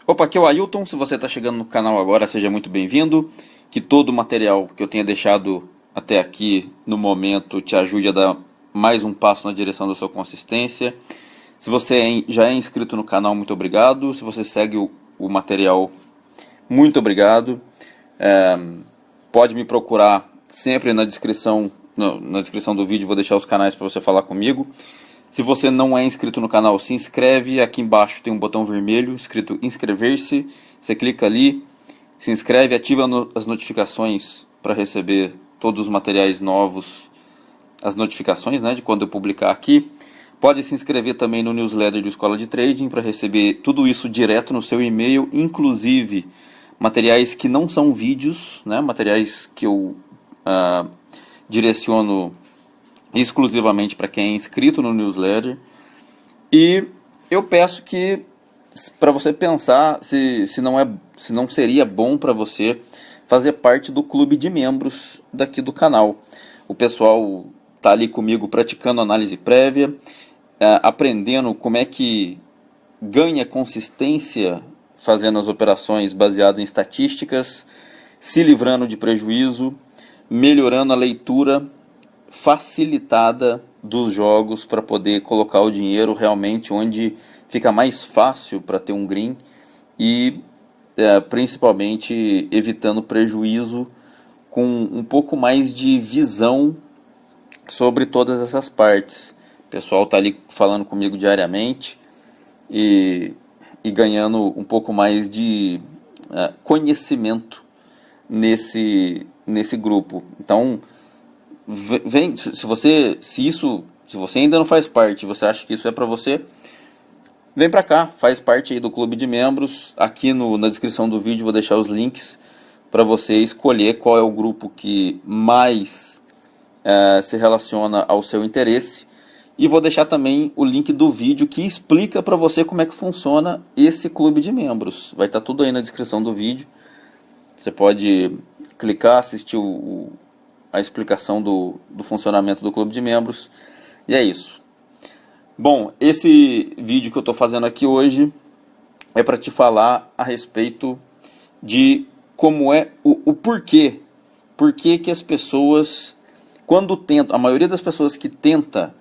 Opa, aqui é o Ailton. Se você está chegando no canal agora, seja muito bem-vindo. Que todo o material que eu tenha deixado até aqui no momento te ajude a dar mais um passo na direção da sua consistência. Se você já é inscrito no canal, muito obrigado. Se você segue o material, muito obrigado. Pode me procurar sempre na descrição, na descrição do vídeo, vou deixar os canais para você falar comigo. Se você não é inscrito no canal, se inscreve. Aqui embaixo tem um botão vermelho escrito inscrever-se. Você clica ali, se inscreve, ativa as notificações para receber todos os materiais novos, as notificações, né, de quando eu publicar aqui. Pode se inscrever também no newsletter do Escola de Trading para receber tudo isso direto no seu e-mail, inclusive materiais que não são vídeos, né, materiais que eu direciono exclusivamente para quem é inscrito no newsletter. E eu peço que, para você pensar se não seria bom para você fazer parte do clube de membros daqui do canal. O pessoal está ali comigo praticando análise prévia, aprendendo como é que ganha consistência fazendo as operações baseadas em estatísticas, se livrando de prejuízo, melhorando a leitura facilitada dos jogos para poder colocar o dinheiro realmente onde fica mais fácil para ter um green e principalmente evitando prejuízo com um pouco mais de visão sobre todas essas partes. O pessoal está ali falando comigo diariamente e ganhando um pouco mais de conhecimento nesse grupo. Então, vem, se você ainda não faz parte, você acha que isso é para você, vem para cá, faz parte aí do clube de membros. Aqui na descrição do vídeo vou deixar os links para você escolher qual é o grupo que mais se relaciona ao seu interesse. E vou deixar também o link do vídeo que explica para você como é que funciona esse clube de membros. Vai estar tudo aí na descrição do vídeo. Você pode clicar, assistir a explicação do funcionamento do clube de membros. E é isso. Bom, esse vídeo que eu estou fazendo aqui hoje é para te falar a respeito de como é o porquê. Por que as pessoas, quando tentam, a maioria das pessoas que tenta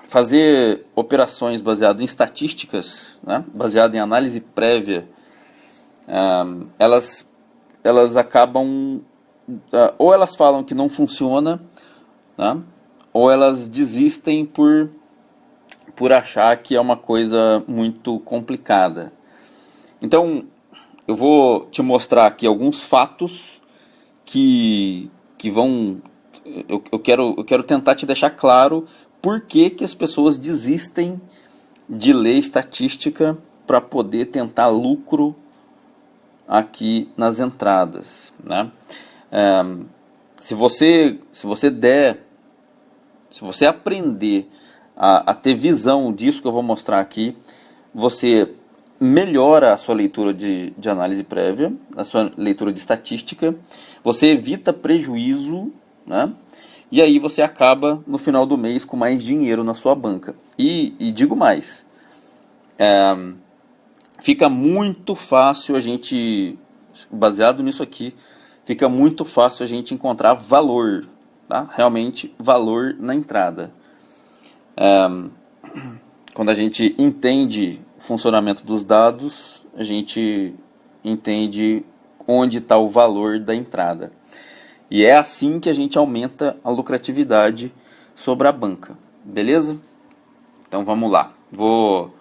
fazer operações baseadas em estatísticas, né, baseadas em análise prévia, elas acabam ou elas falam que não funciona, né, ou elas desistem por achar que é uma coisa muito complicada. Então, eu vou te mostrar aqui alguns fatos que vão... Eu quero tentar te deixar claro por que as pessoas desistem de ler estatística para poder tentar lucro aqui nas entradas, né? Se você aprender a ter visão disso que eu vou mostrar aqui, você melhora a sua leitura de análise prévia, a sua leitura de estatística, você evita prejuízo, né? E aí você acaba no final do mês com mais dinheiro na sua banca. E digo mais, fica muito fácil a gente, baseado nisso aqui, fica muito fácil a gente encontrar valor, tá? Realmente valor na entrada. Quando a gente entende o funcionamento dos dados, a gente entende onde está o valor da entrada. E é assim que a gente aumenta a lucratividade sobre a banca. Beleza? Então vamos lá. Vou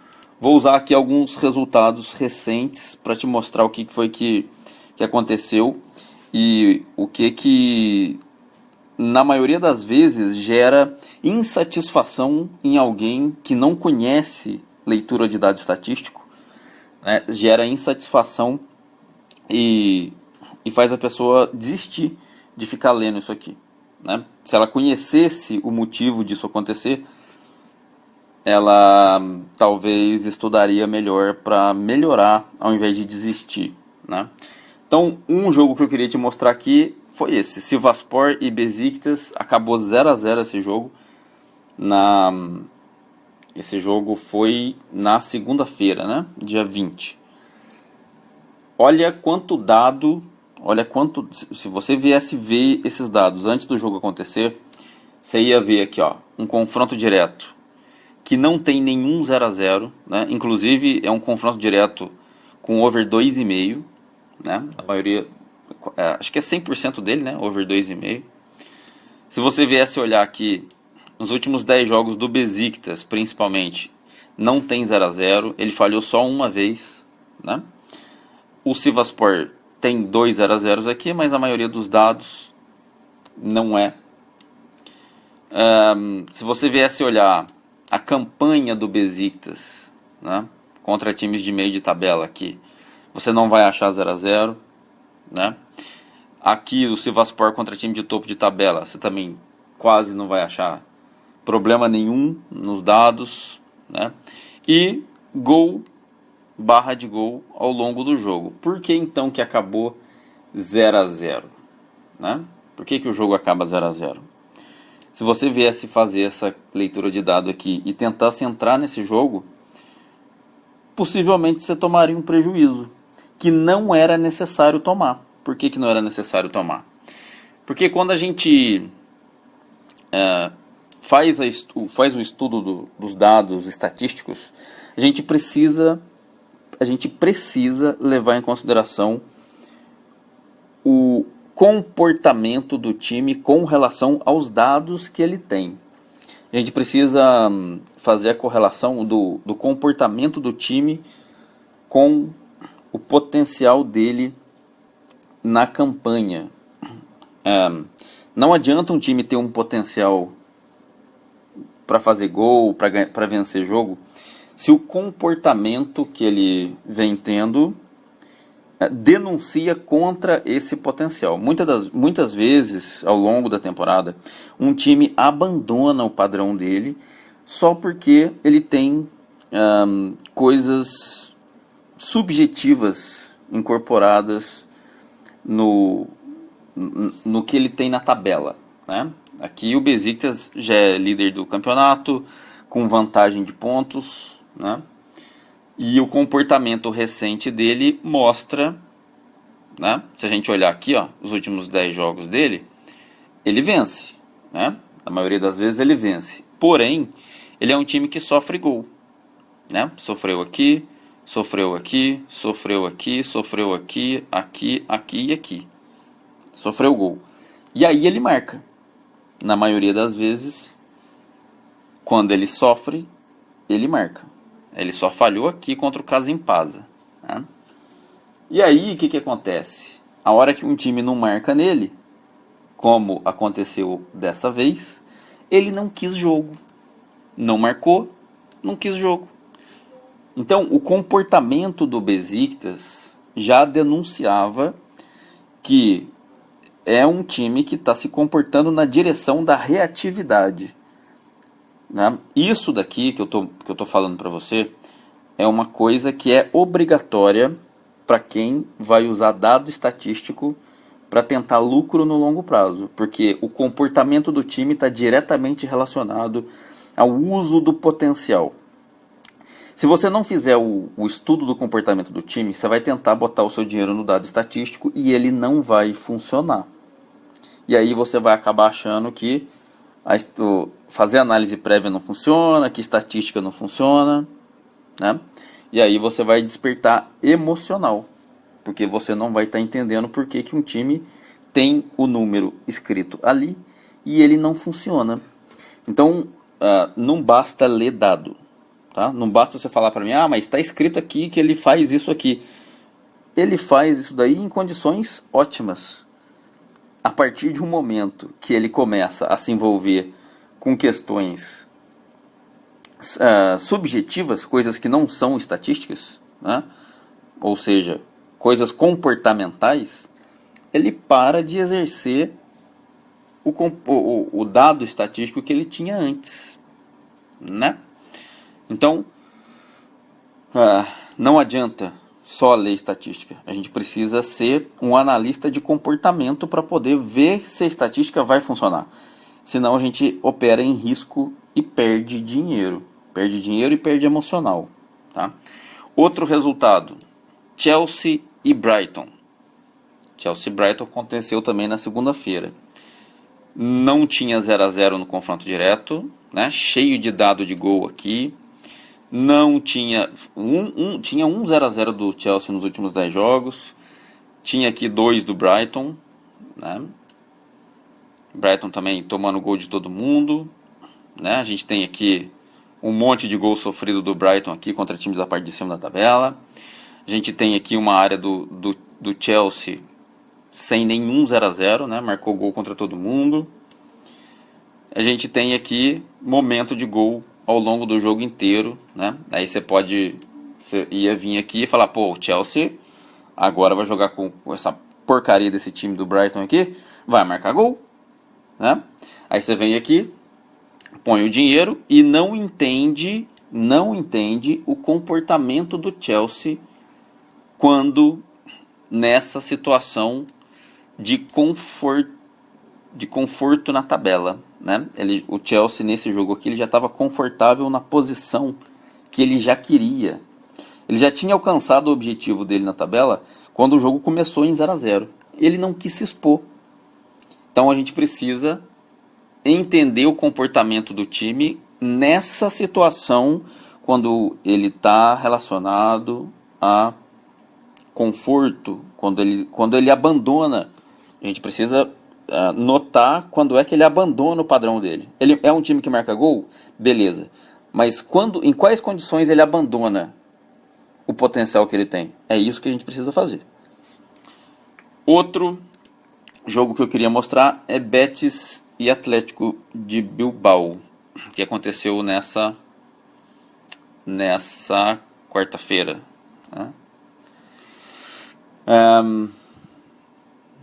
usar aqui alguns resultados recentes para te mostrar o que foi que aconteceu e o que na maioria das vezes gera insatisfação em alguém que não conhece leitura de dado estatístico, né? Gera insatisfação e faz a pessoa desistir de ficar lendo isso aqui, né? Se ela conhecesse o motivo disso acontecer, ela talvez estudaria melhor para melhorar ao invés de desistir, né? Então, um jogo que eu queria te mostrar aqui foi esse, Sivasspor e Besiktas. Acabou 0-0 esse jogo. Esse jogo foi na segunda-feira, né? Dia 20. olha quanto dado, olha quanto, se você viesse ver esses dados antes do jogo acontecer, você ia ver aqui, ó, um confronto direto que não tem nenhum 0 a 0, né? Inclusive é um confronto direto com over 2,5, né? A maioria, acho que é 100% dele, né? Over 2,5. Se você viesse olhar aqui, nos últimos 10 jogos do Besiktas, principalmente, não tem 0 a 0, ele falhou só uma vez, né? O Sivasspor tem 2 0 a 0 aqui, mas a maioria dos dados não é. Se você viesse olhar a campanha do Besiktas, né, contra times de meio de tabela aqui, você não vai achar 0 a 0, né? Aqui o Sivasspor contra time de topo de tabela, você também quase não vai achar problema nenhum nos dados, né? E gol, barra de gol ao longo do jogo. Por que então que acabou 0 a 0, né? Por que o jogo acaba 0 a 0? Se você viesse fazer essa leitura de dado aqui e tentasse entrar nesse jogo, possivelmente você tomaria um prejuízo que não era necessário tomar. Por que não era necessário tomar? Porque quando a gente faz o estudo dos dados estatísticos, a gente precisa levar em consideração o comportamento do time com relação aos dados que ele tem. A gente precisa fazer a correlação do comportamento do time com o potencial dele na campanha. Não adianta um time ter um potencial para fazer gol, para vencer jogo, se o comportamento que ele vem tendo denuncia contra esse potencial. Muitas vezes, ao longo da temporada, um time abandona o padrão dele só porque ele tem coisas subjetivas incorporadas no que ele tem na tabela, né? Aqui o Besiktas já é líder do campeonato, com vantagem de pontos, né? E o comportamento recente dele mostra, né? Se a gente olhar aqui, ó, os últimos 10 jogos dele, ele vence, né? A maioria das vezes ele vence. Porém, ele é um time que sofre gol, né? Sofreu aqui, sofreu aqui, sofreu aqui, sofreu aqui, aqui, aqui e aqui. Sofreu gol. E aí ele marca. Na maioria das vezes, quando ele sofre, ele marca. Ele só falhou aqui contra o Kasimpasa, né? E aí, o que acontece? A hora que um time não marca nele, como aconteceu dessa vez, ele não quis jogo. Não marcou, não quis jogo. Então, o comportamento do Besiktas já denunciava que é um time que está se comportando na direção da reatividade, né? Isso daqui que eu tô falando para você é uma coisa que é obrigatória para quem vai usar dado estatístico para tentar lucro no longo prazo, porque o comportamento do time está diretamente relacionado ao uso do potencial. Se você não fizer o estudo do comportamento do time, você vai tentar botar o seu dinheiro no dado estatístico e ele não vai funcionar. E aí você vai acabar achando que fazer análise prévia não funciona, que estatística não funciona, né? E aí você vai despertar emocional, porque você não vai estar entendendo por que um time tem o número escrito ali e ele não funciona. Então, não basta ler dado, tá? Não basta você falar para mim, mas está escrito aqui que ele faz isso aqui. Ele faz isso daí em condições ótimas. A partir de um momento que ele começa a se envolver com questões subjetivas, coisas que não são estatísticas, né? Ou seja, coisas comportamentais, ele para de exercer o dado estatístico que ele tinha antes, né? Então, não adianta só ler estatística. A gente precisa ser um analista de comportamento para poder ver se a estatística vai funcionar. Senão a gente opera em risco e perde dinheiro. Perde dinheiro e perde emocional, tá? Outro resultado. Chelsea e Brighton. Chelsea e Brighton aconteceu também na segunda-feira. Não tinha 0 a 0 no confronto direto, né? Cheio de dado de gol aqui. Não tinha tinha 0 a 0 do Chelsea nos últimos 10 jogos. Tinha aqui 2 do Brighton, né? Brighton também tomando gol de todo mundo, né? A gente tem aqui um monte de gol sofrido do Brighton aqui contra times da parte de cima da tabela. A gente tem aqui uma área do Chelsea sem nenhum 0 a 0, né? Marcou gol contra todo mundo. A gente tem aqui momento de gol ao longo do jogo inteiro, né? Aí você ia vir aqui e falar, pô, o Chelsea agora vai jogar com essa porcaria desse time do Brighton aqui, vai marcar gol, né? Aí você vem aqui, põe o dinheiro e não entende o comportamento do Chelsea quando nessa situação de conforto na tabela, né? O Chelsea nesse jogo aqui ele já estava confortável na posição que ele já queria. Ele já tinha alcançado o objetivo dele na tabela quando o jogo começou em 0 a 0. Ele não quis se expor. Então a gente precisa entender o comportamento do time nessa situação quando ele está relacionado a conforto, quando ele abandona. A gente precisa notar quando é que ele abandona o padrão dele. Ele é um time que marca gol? Beleza. Mas em quais condições ele abandona o potencial que ele tem? É isso que a gente precisa fazer. Outro jogo que eu queria mostrar é Betis e Atlético de Bilbao, que aconteceu nessa quarta-feira, né?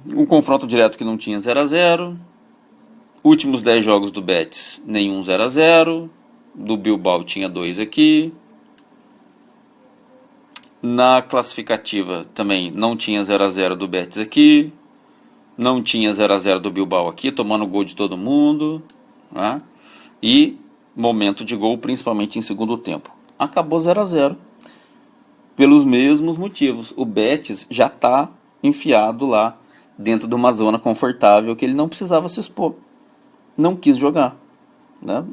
Um confronto direto que não tinha 0 a 0. Últimos 10 jogos do Betis, nenhum 0 a 0. Do Bilbao tinha 2 aqui. Na classificativa também não tinha 0 a 0 do Betis aqui. Não tinha 0 a 0 do Bilbao aqui, tomando gol de todo mundo, né? E momento de gol, principalmente em segundo tempo. Acabou 0 a 0 pelos mesmos motivos. O Betis já está enfiado lá dentro de uma zona confortável que ele não precisava se expor. Não quis jogar, né?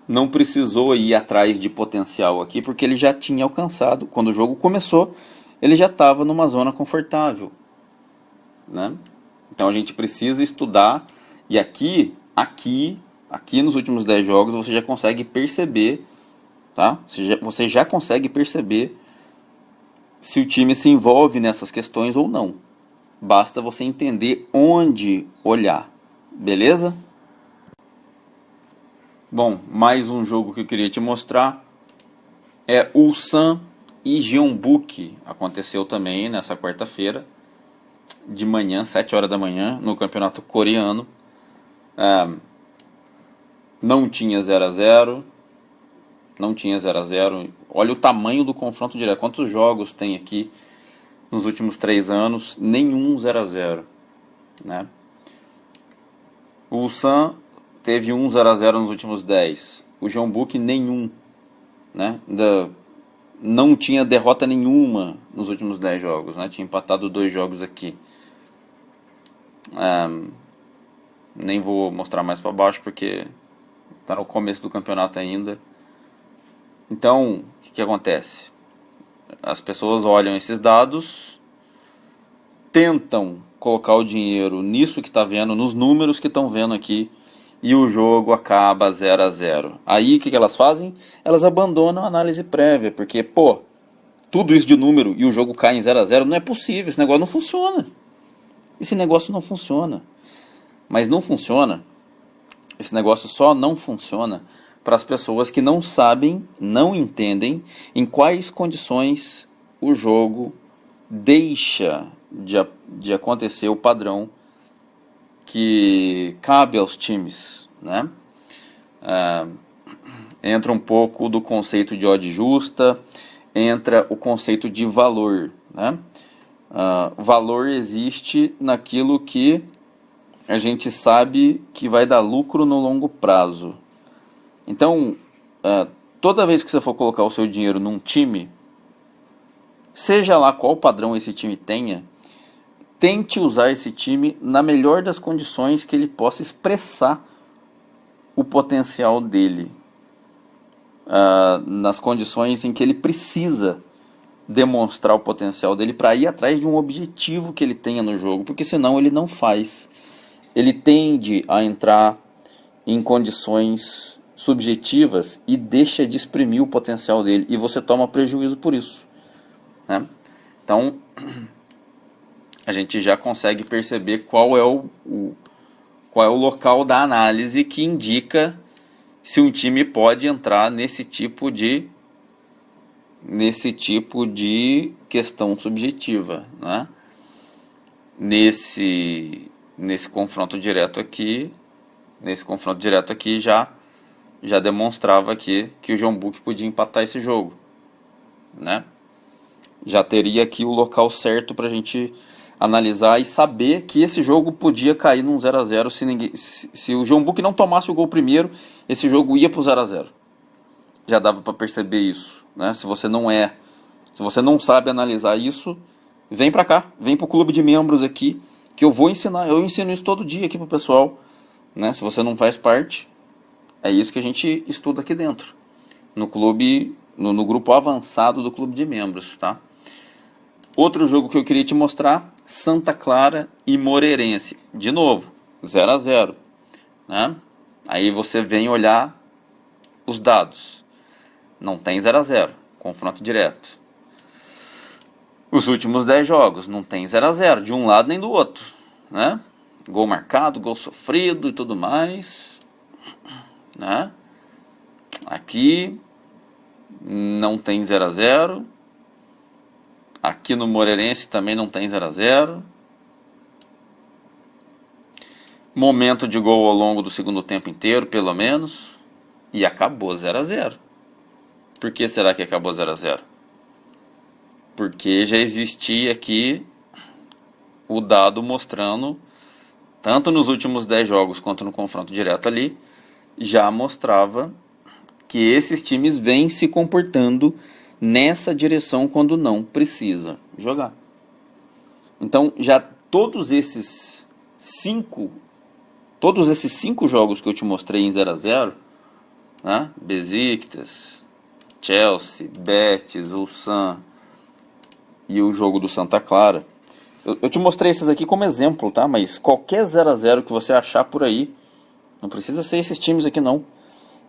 Não precisou ir atrás de potencial aqui, porque ele já tinha alcançado. Quando o jogo começou, ele já estava numa zona confortável, né? Então a gente precisa estudar. E aqui nos últimos 10 jogos você já consegue perceber, tá? Você já consegue perceber se o time se envolve nessas questões ou não. Basta você entender onde olhar, beleza? Bom, mais um jogo que eu queria te mostrar é Ulsan e Jeonbuk. Aconteceu também nessa quarta-feira de manhã, 7 horas da manhã, no campeonato coreano. Não tinha 0 a 0. Não tinha 0 a 0. Olha o tamanho do confronto direto. Quantos jogos tem aqui nos últimos 3 anos? Nenhum 0 a 0, né? O Ulsan teve 0 a 0 nos últimos 10. O Jeonbuk nenhum, né? Não tinha derrota nenhuma nos últimos 10 jogos, né? Tinha empatado 2 jogos aqui. Nem vou mostrar mais para baixo porque está no começo do campeonato ainda. Então, o que acontece? As pessoas olham esses dados, tentam colocar o dinheiro nisso que está vendo, nos números que estão vendo aqui, e o jogo acaba 0 a 0. Aí o que elas fazem? Elas abandonam a análise prévia, porque, tudo isso de número e o jogo cai em 0 a 0, não é possível, esse negócio não funciona. Esse negócio não funciona. Mas não funciona, esse negócio só não funciona para as pessoas que não sabem, não entendem em quais condições o jogo deixa de acontecer o padrão que cabe aos times, né? Entra um pouco do conceito de odd justa, entra o conceito de valor, né? Valor existe naquilo que a gente sabe que vai dar lucro no longo prazo. Então, toda vez que você for colocar o seu dinheiro num time, seja lá qual padrão esse time tenha, tente usar esse time na melhor das condições que ele possa expressar o potencial dele, nas condições em que ele precisa demonstrar o potencial dele para ir atrás de um objetivo que ele tenha no jogo, porque senão ele não faz. Ele tende a entrar em condições subjetivas e deixa de exprimir o potencial dele, e você toma prejuízo por isso, né? Então, a gente já consegue perceber qual é o local da análise que indica se um time pode entrar nesse tipo de questão subjetiva, né? Nesse confronto direto aqui já demonstrava aqui que o John Book podia empatar esse jogo, né? Já teria aqui o local certo para a gente analisar e saber que esse jogo podia cair num 0 a 0 se o John Book não tomasse o gol primeiro, esse jogo ia para o 0 a 0. Já dava para perceber isso, né? Se você não sabe analisar isso, vem para cá, vem para o clube de membros aqui, que eu vou ensinar. Eu ensino isso todo dia aqui pro pessoal, né? Se você não faz parte, é isso que a gente estuda aqui dentro, no clube, no grupo avançado do clube de membros, tá? Outro jogo que eu queria te mostrar, Santa Clara e Moreirense. De novo, 0 a 0, né? Aí você vem olhar os dados. Não tem 0 a 0, confronto direto. Os últimos 10 jogos, não tem 0 a 0, de um lado nem do outro, né? Gol marcado, gol sofrido e tudo mais, né? Aqui não tem 0 a 0. Aqui no Moreirense também não tem 0 a 0. Momento de gol ao longo do segundo tempo inteiro, pelo menos. E acabou 0 a 0. Por que será que acabou 0 a 0? Porque já existia aqui o dado mostrando, tanto nos últimos 10 jogos quanto no confronto direto ali, já mostrava que esses times vêm se comportando nessa direção quando não precisa jogar. Então, já todos esses cinco jogos que eu te mostrei em 0 a 0, né? Besiktas, Chelsea, Betis, Ulsan e o jogo do Santa Clara. Eu te mostrei esses aqui como exemplo, tá? Mas qualquer 0 a 0 que você achar por aí, não precisa ser esses times aqui não.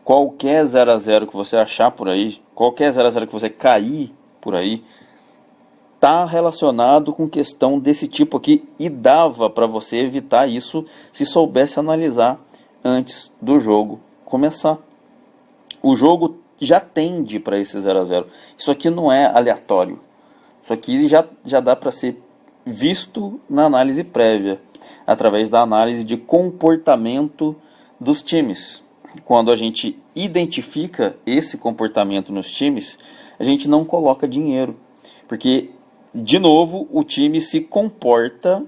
Qualquer 0 a 0 que você achar por aí, qualquer 0 a 0 que você cair por aí, tá relacionado com questão desse tipo aqui, e dava para você evitar isso se soubesse analisar antes do jogo começar. O jogo já tende para esse 0 a 0. Isso aqui não é aleatório. Isso aqui já dá para ser visto na análise prévia, através da análise de comportamento dos times. Quando a gente identifica esse comportamento nos times, a gente não coloca dinheiro, porque, de novo, o time se comporta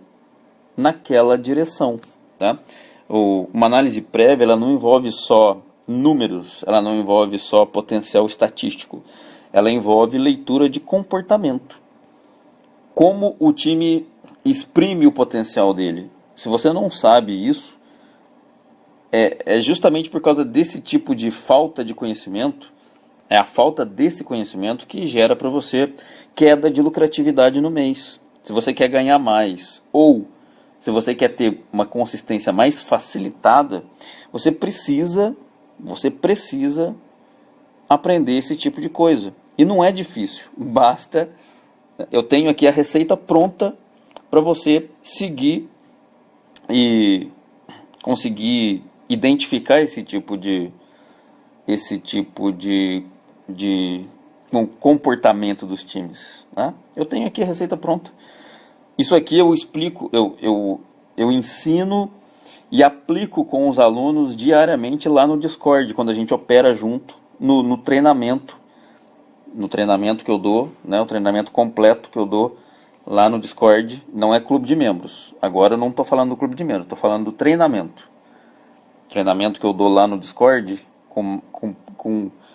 naquela direção, tá? Uma análise prévia, ela não envolve só números, ela não envolve só potencial estatístico, ela envolve leitura de comportamento. Como o time exprime o potencial dele. Se você não sabe isso, é justamente por causa desse tipo de falta de conhecimento, é a falta desse conhecimento que gera para você queda de lucratividade no mês. Se você quer ganhar mais, ou se você quer ter uma consistência mais facilitada, você precisa aprender esse tipo de coisa. E não é difícil, basta... Eu tenho aqui a receita pronta para você seguir e conseguir identificar esse tipo de comportamento dos times, né? Eu tenho aqui a receita pronta. Isso aqui eu explico, eu ensino e aplico com os alunos diariamente lá no Discord, quando a gente opera junto no treinamento. No treinamento que eu dou, né, o treinamento completo que eu dou lá no Discord. Não é clube de membros. Agora eu não estou falando do clube de membros, estou falando do treinamento. Treinamento que eu dou lá no Discord,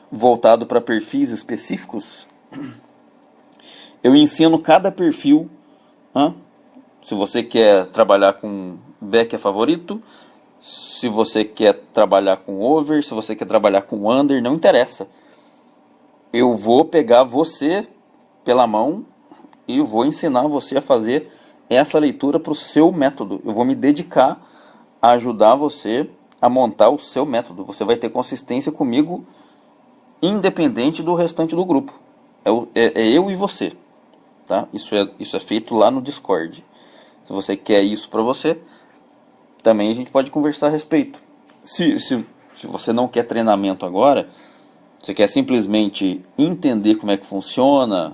voltado para perfis específicos. Eu ensino cada perfil. Se você quer trabalhar com back é favorito, se você quer trabalhar com over, se você quer trabalhar com under, não interessa. Eu vou pegar você pela mão e vou ensinar você a fazer essa leitura para o seu método. Eu vou me dedicar a ajudar você a montar o seu método. Você vai ter consistência comigo, independente do restante do grupo. É eu e você. Tá? Isso é feito lá no Discord. Se você quer isso para você, também a gente pode conversar a respeito. Se você não quer treinamento agora, você quer simplesmente entender como é que funciona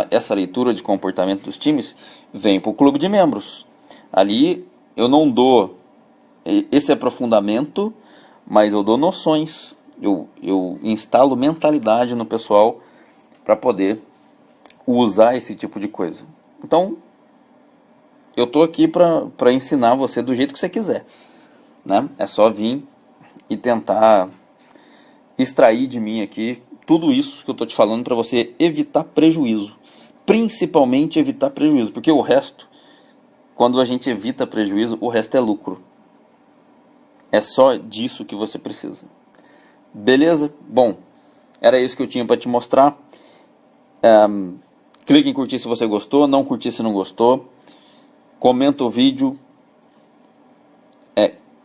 essa leitura de comportamento dos times, vem para o clube de membros. Ali eu não dou esse aprofundamento, mas eu dou noções. Eu instalo mentalidade no pessoal para poder usar esse tipo de coisa. Então, eu tô aqui para ensinar você do jeito que você quiser, né? É só vir e tentar extrair de mim aqui tudo isso que eu tô te falando para você evitar prejuízo. Principalmente evitar prejuízo, porque o resto, quando a gente evita prejuízo, o resto é lucro. É só disso que você precisa. Beleza? Bom, era isso que eu tinha para te mostrar. Clique em curtir se você gostou, não curtir se não gostou. Comenta o vídeo.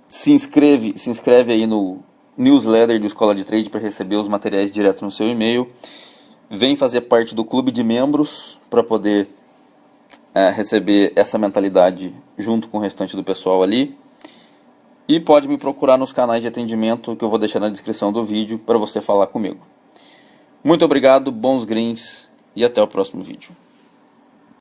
Se inscreve aí no newsletter do Escola de Trade para receber os materiais direto no seu e-mail. Vem fazer parte do clube de membros para poder receber essa mentalidade junto com o restante do pessoal ali. E pode me procurar nos canais de atendimento que eu vou deixar na descrição do vídeo para você falar comigo. Muito obrigado, bons greens e até o próximo vídeo.